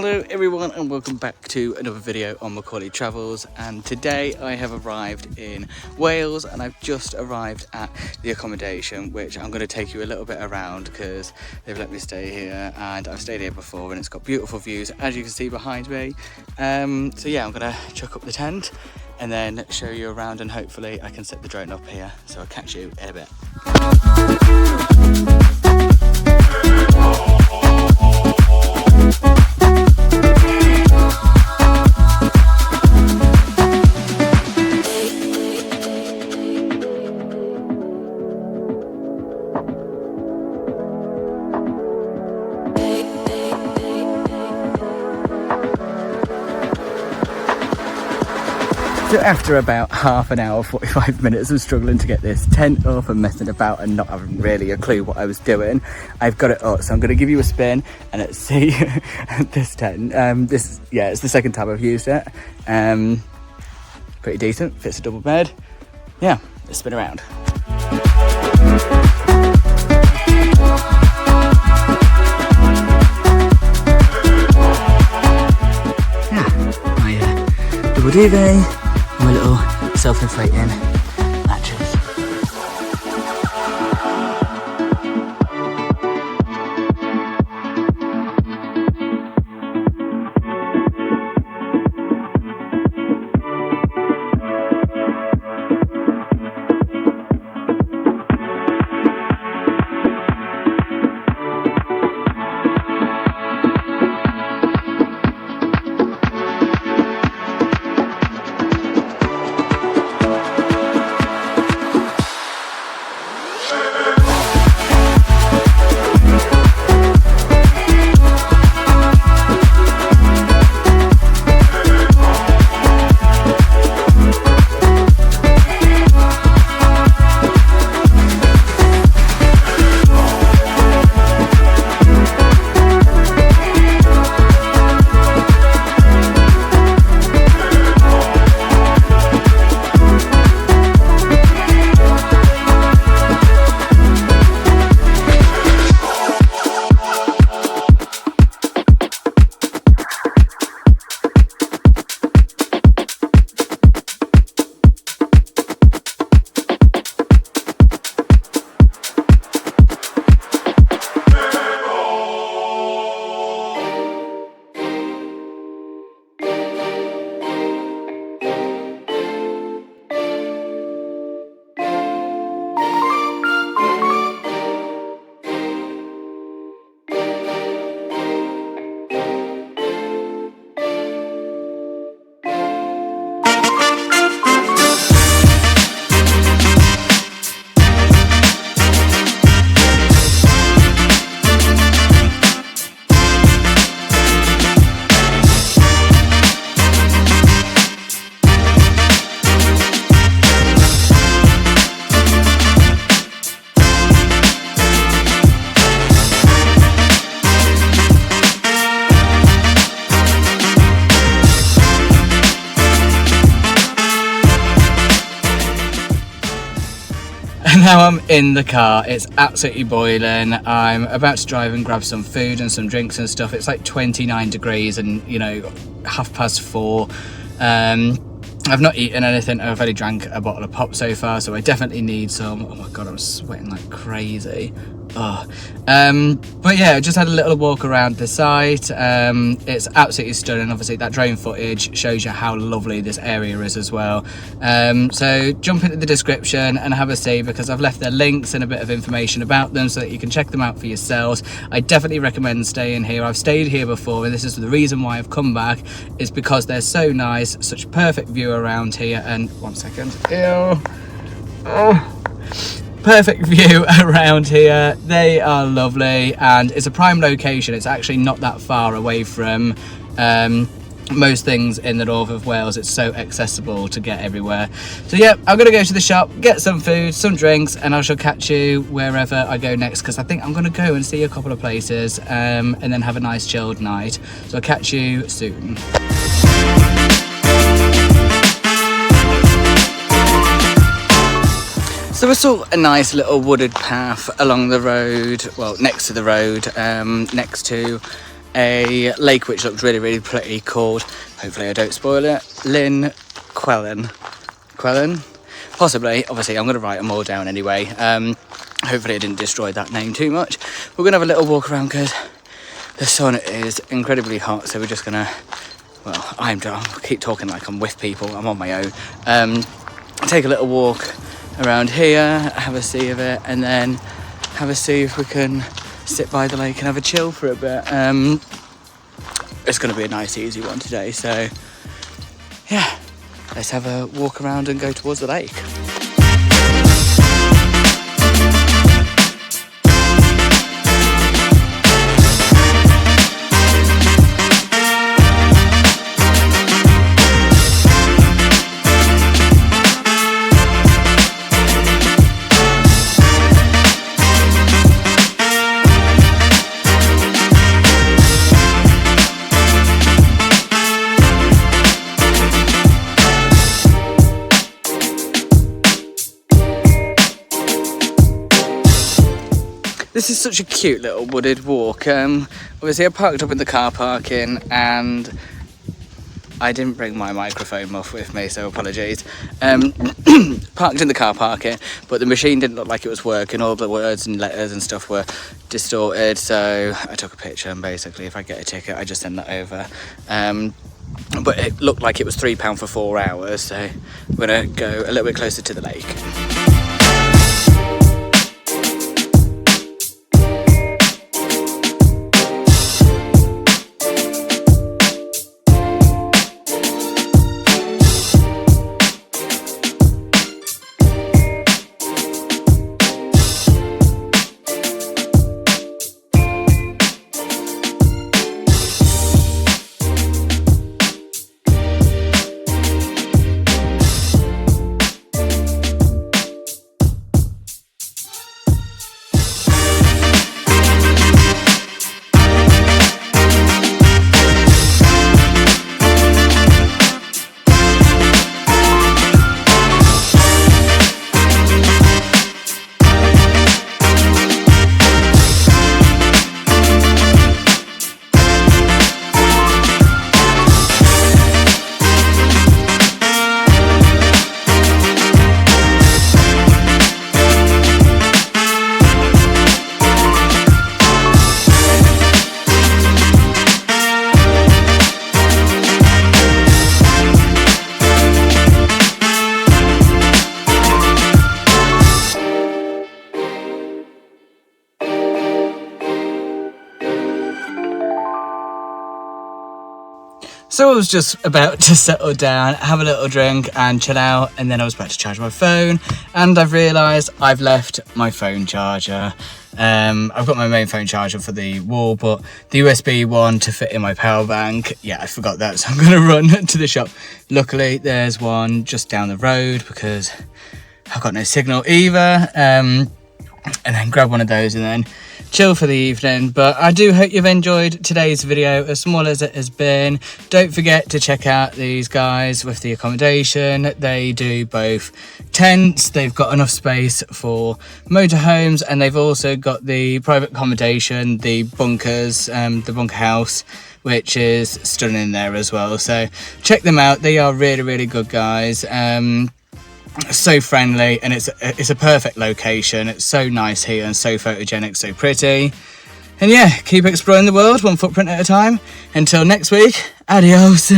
Hello everyone and welcome back to another video on Macorlee Travels, and today I have arrived in Wales and I've just arrived at the accommodation, which I'm going to take you a little bit around because they've let me stay here and I've stayed here before and it's got beautiful views as you can see behind me. So yeah, I'm going to chuck up the tent and then show you around and hopefully I can set the drone up here, so I'll catch you in a bit. So after about half an hour, 45 minutes of struggling to get this tent up and messing about and not having really a clue what I was doing, I've got it up. So I'm going to give you a spin and let's see this tent. It's the second time I've used it. Pretty decent, fits a double bed. Yeah, let's spin around. Double duvet. My little self-inflating mattress. Now I'm in the car, it's absolutely boiling. I'm about to drive and grab some food and some drinks and stuff. It's like 29 degrees and 4:30. I've not eaten anything. I've only drank a bottle of pop so far, so I definitely need some. Oh my god, I'm sweating like crazy. Oh. But yeah, I just had a little walk around the site. It's absolutely stunning. Obviously that drone footage shows you how lovely this area is as well. So jump into the description and have a see, because I've left their links and a bit of information about them so that you can check them out for yourselves. I definitely recommend staying here. I've stayed here before and this is the reason why I've come back, is because they're so nice, such perfect view around here. And 1 second, perfect view around here. They are lovely and it's a prime location. It's actually not that far away from most things in the north of Wales. It's so accessible to get everywhere. So yeah, I'm gonna go to the shop, get some food, some drinks, and I shall catch you wherever I go next, because I think I'm gonna go and see a couple of places and then have a nice chilled night. So I'll catch you soon. So we saw a nice little wooded path along the road, well, next to the road, next to a lake which looked really pretty called, hopefully I don't spoil it, Llyn Cwellyn, possibly. Obviously I'm going to write them all down anyway. Hopefully I didn't destroy that name too much. We're going to have a little walk around because the sun is incredibly hot, so we're just going to, well, I keep talking like I'm with people, I'm on my own. Take a little walk around here, have a see of it, and then have a see if we can sit by the lake and have a chill for a bit. It's going to be a nice easy one today, so yeah, let's have a walk around and go towards the lake. This is such a cute little wooded walk. Obviously I parked up in the car parking and I didn't bring my microphone muff with me, so apologies. Parked in the car parking, but the machine didn't look like it was working. All the words and letters and stuff were distorted, so I took a picture and basically if I get a ticket I just send that over. But it looked like it was £3 for 4 hours, so we're gonna go a little bit closer to the lake. So I was just about to settle down, have a little drink and chill out, and then I was about to charge my phone and I've realised I've left my phone charger. I've got my main phone charger for the wall, but the USB one to fit in my power bank, yeah, I forgot that, so I'm going to run to the shop. Luckily there's one just down the road because I've got no signal either, and then grab one of those and then chill for the evening. But I do hope you've enjoyed today's video, as small as it has been. Don't forget to check out these guys with the accommodation. They do both tents, they've got enough space for motorhomes, and they've also got the private accommodation, the bunkers, the bunker house, which is stunning there as well. So check them out, they are really good guys. So friendly, and it's a perfect location. It's so nice here and so photogenic, so pretty. And yeah, keep exploring the world one footprint at a time. Until next week, adios.